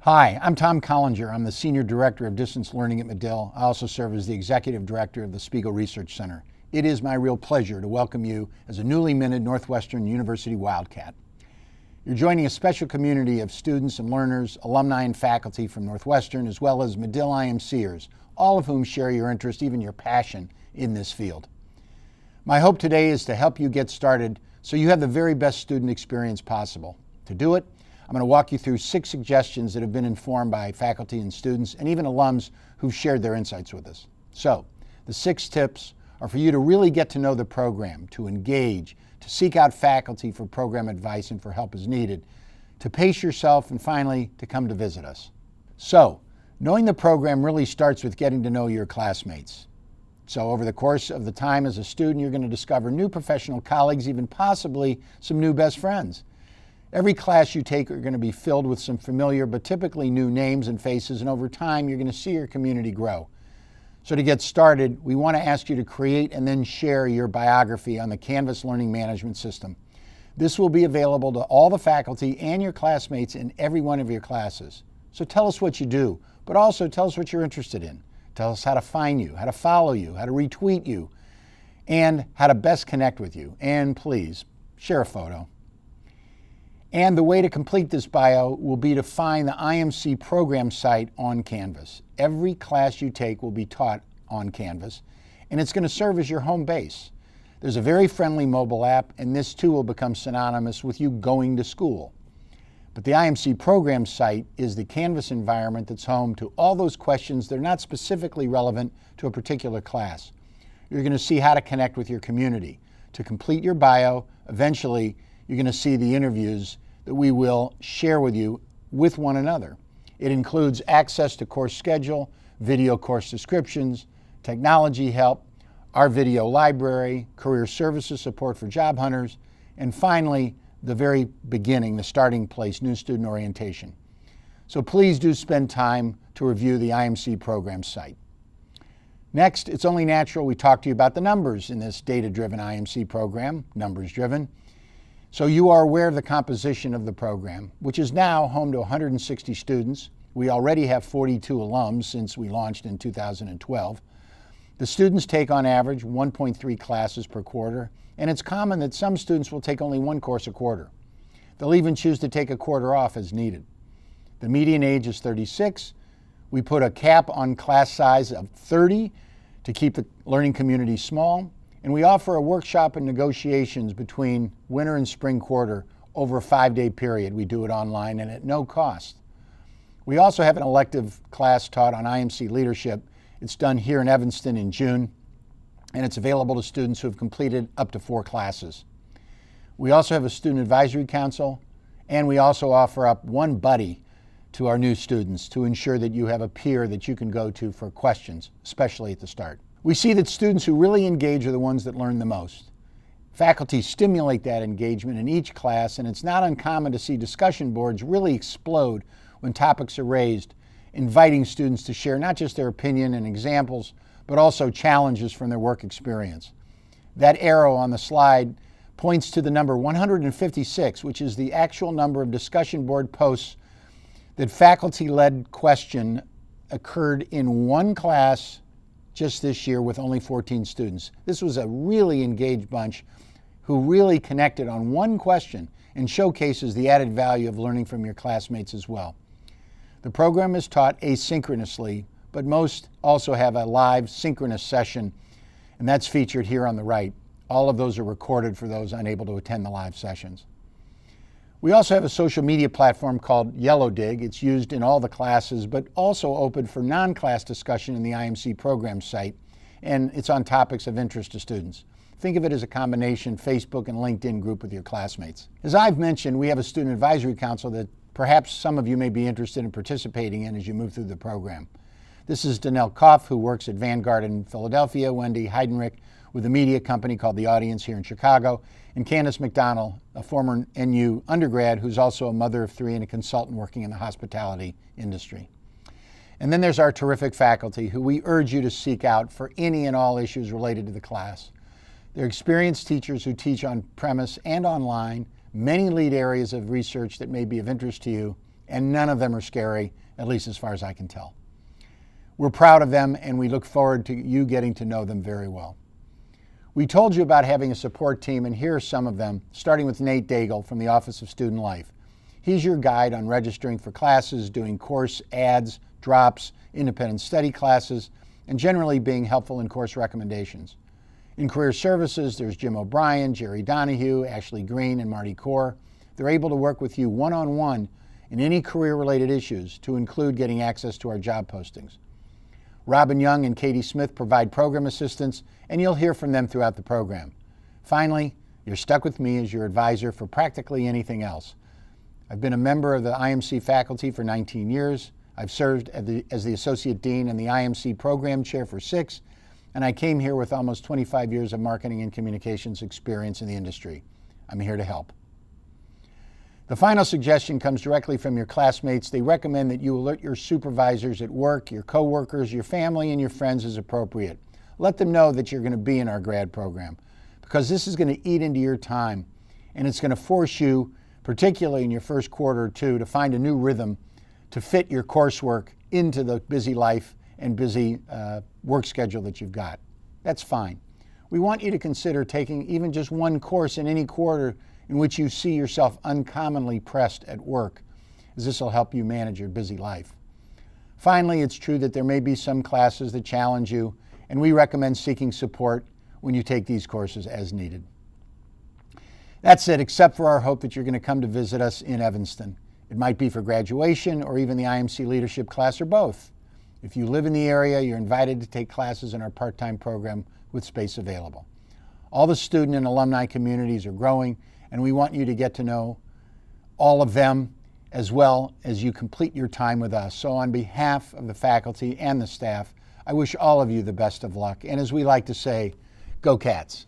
Hi, I'm Tom Collinger. I'm the Senior Director of Distance Learning at Medill. I also serve as the Executive Director of the Spiegel Research Center. It is my real pleasure to welcome you as a newly minted Northwestern University Wildcat. You're joining a special community of students and learners, alumni and faculty from Northwestern, as well as Medill IMCers, all of whom share your interest, even your passion, in this field. My hope today is to help you get started so you have the very best student experience possible. To do it, I'm going to walk you through 6 suggestions that have been informed by faculty and students and even alums who've shared their insights with us. So, the 6 tips are for you to really get to know the program, to engage, to seek out faculty for program advice and for help as needed, to pace yourself, and finally, to come to visit us. So, knowing the program really starts with getting to know your classmates. So over the course of the time as a student, you're going to discover new professional colleagues, even possibly some new best friends. Every class you take are going to be filled with some familiar but typically new names and faces, and over time you're going to see your community grow. So to get started, we want to ask you to create and then share your biography on the Canvas Learning Management System. This will be available to all the faculty and your classmates in every one of your classes. So tell us what you do, but also tell us what you're interested in. Tell us how to find you, how to follow you, how to retweet you, and how to best connect with you. And please, share a photo. And the way to complete this bio will be to find the IMC Program Site on Canvas. Every class you take will be taught on Canvas, and it's going to serve as your home base. There's a very friendly mobile app, and this too will become synonymous with you going to school. But the IMC Program Site is the Canvas environment that's home to all those questions that are not specifically relevant to a particular class. You're going to see how to connect with your community. To complete your bio, eventually you're going to see the interviews that we will share with you with one another. It includes access to course schedule, video course descriptions, technology help, our video library, career services support for job hunters, and finally, the very beginning, the starting place, new student orientation. So please do spend time to review the IMC Program Site. Next, it's only natural we talk to you about the numbers in this data-driven IMC program, numbers-driven. So you are aware of the composition of the program, which is now home to 160 students. We already have 42 alums since we launched in 2012. The students take on average 1.3 classes per quarter, and it's common that some students will take only 1 course a quarter. They'll even choose to take a quarter off as needed. The median age is 36. We put a cap on class size of 30 to keep the learning community small. And we offer a workshop and negotiations between winter and spring quarter over a 5-day period. We do it online and at no cost. We also have an elective class taught on IMC leadership. It's done here in Evanston in June, and it's available to students who have completed up to 4 classes. We also have a student advisory council, and we also offer up one buddy to our new students to ensure that you have a peer that you can go to for questions, especially at the start. We see that students who really engage are the ones that learn the most. Faculty stimulate that engagement in each class, and it's not uncommon to see discussion boards really explode when topics are raised, inviting students to share not just their opinion and examples, but also challenges from their work experience. That arrow on the slide points to the number 156, which is the actual number of discussion board posts that faculty-led question occurred in one class just this year with only 14 students. This was a really engaged bunch who really connected on one question and showcases the added value of learning from your classmates as well. The program is taught asynchronously, but most also have a live synchronous session, and that's featured here on the right. All of those are recorded for those unable to attend the live sessions. We also have a social media platform called Yellow Dig. It's used in all the classes, but also open for non-class discussion in the IMC Program Site, and it's on topics of interest to students. Think of it as a combination Facebook and LinkedIn group with your classmates. As I've mentioned, we have a student advisory council that perhaps some of you may be interested in participating in as you move through the program. This is Danelle Koff, who works at Vanguard in Philadelphia, Wendy Heidenreich with a media company called The Audience here in Chicago, and Candace McDonald, a former NU undergrad who's also a mother of 3 and a consultant working in the hospitality industry. And then there's our terrific faculty who we urge you to seek out for any and all issues related to the class. They're experienced teachers who teach on premise and online, many lead areas of research that may be of interest to you, and none of them are scary, at least as far as I can tell. We're proud of them, and we look forward to you getting to know them very well. We told you about having a support team, and here are some of them, starting with Nate Daigle from the Office of Student Life. He's your guide on registering for classes, doing course ads, drops, independent study classes, and generally being helpful in course recommendations. In Career Services, there's Jim O'Brien, Jerry Donahue, Ashley Green, and Marty Core. They're able to work with you one-on-one in any career-related issues, to include getting access to our job postings. Robin Young and Katie Smith provide program assistance, and you'll hear from them throughout the program. Finally, you're stuck with me as your advisor for practically anything else. I've been a member of the IMC faculty for 19 years. I've served as the Associate Dean and the IMC Program Chair for 6, and I came here with almost 25 years of marketing and communications experience in the industry. I'm here to help. The final suggestion comes directly from your classmates. They recommend that you alert your supervisors at work, your coworkers, your family, and your friends as appropriate. Let them know that you're going to be in our grad program, because this is going to eat into your time, and it's going to force you, particularly in your first quarter or two, to find a new rhythm to fit your coursework into the busy life and busy work schedule that you've got. That's fine. We want you to consider taking even just one course in any quarter in which you see yourself uncommonly pressed at work, as this will help you manage your busy life. Finally, it's true that there may be some classes that challenge you, and we recommend seeking support when you take these courses as needed. That's it, except for our hope that you're going to come to visit us in Evanston. It might be for graduation or even the IMC leadership class, or both. If you live in the area, you're invited to take classes in our part-time program with space available. All the student and alumni communities are growing, and we want you to get to know all of them as well as you complete your time with us. So on behalf of the faculty and the staff, I wish all of you the best of luck. And as we like to say, go Cats.